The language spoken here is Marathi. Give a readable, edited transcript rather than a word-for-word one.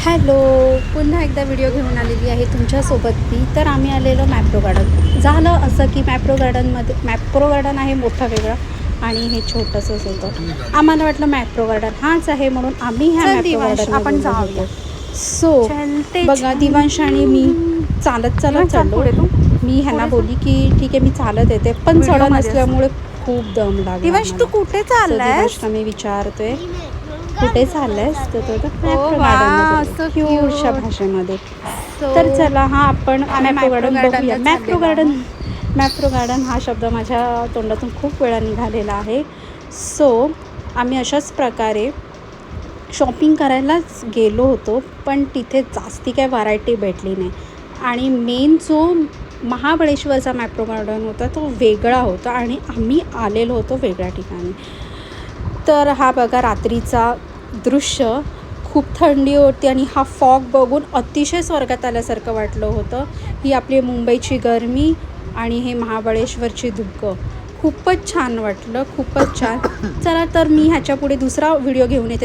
हॅलो, पुन्हा एकदा व्हिडिओ घेऊन आलेली आहे तुमच्यासोबत मी. तर आम्ही आलेलो मॅप्रो गार्डन. झालं असं की मॅप्रो गार्डन आहे मोठा वेगळा आणि हे छोटंसंच होतं. आम्हाला वाटलं मॅप्रो गार्डन हाच आहे म्हणून आम्ही ह्या मॅप्रो गार्डन आपण जाऊया. सो बघा, दिवांश आणि मी चालत चाललो. मी ह्यांना बोलली की ठीक आहे मी चालत येते, पण चढ नसल्यामुळे खूप दम लागला. दिवांश तू कुठे चाललायस? दिवांशला मी विचारतोय कुठे चाललंयस, तर तो मॅप्रो वा, गार्डन so क्यूटच्या cute. भाषेमध्ये. तर चला आपण मॅप्रो गार्डन बघूया. मॅप्रो गार्डन हा शब्द माझ्या तोंडातून खूप वेळा निघालेला आहे. सो आम्ही अशाच प्रकारे शॉपिंग करायलाच गेलो होतो, पण तिथे जास्ती काय व्हरायटी भेटली नाही. आणि मेन जो महाबळेश्वरचा मॅप्रो गार्डन होता तो वेगळा होता आणि आम्ही आलेलो होतो वेगळ्या ठिकाणी. तर हा बघा रात्रीचा दृश्य, खूप थंडी होती आणि हा फॉग बघून अतिशय स्वर्गात आल्यासारखं वाटलं होतं. ही आपली मुंबईची गरमी आणि हे महाबळेश्वरची धुकं खूपच छान वाटलं, खूपच छान. चला तर मी ह्याच्यापुढे दुसरा व्हिडिओ घेऊन येते.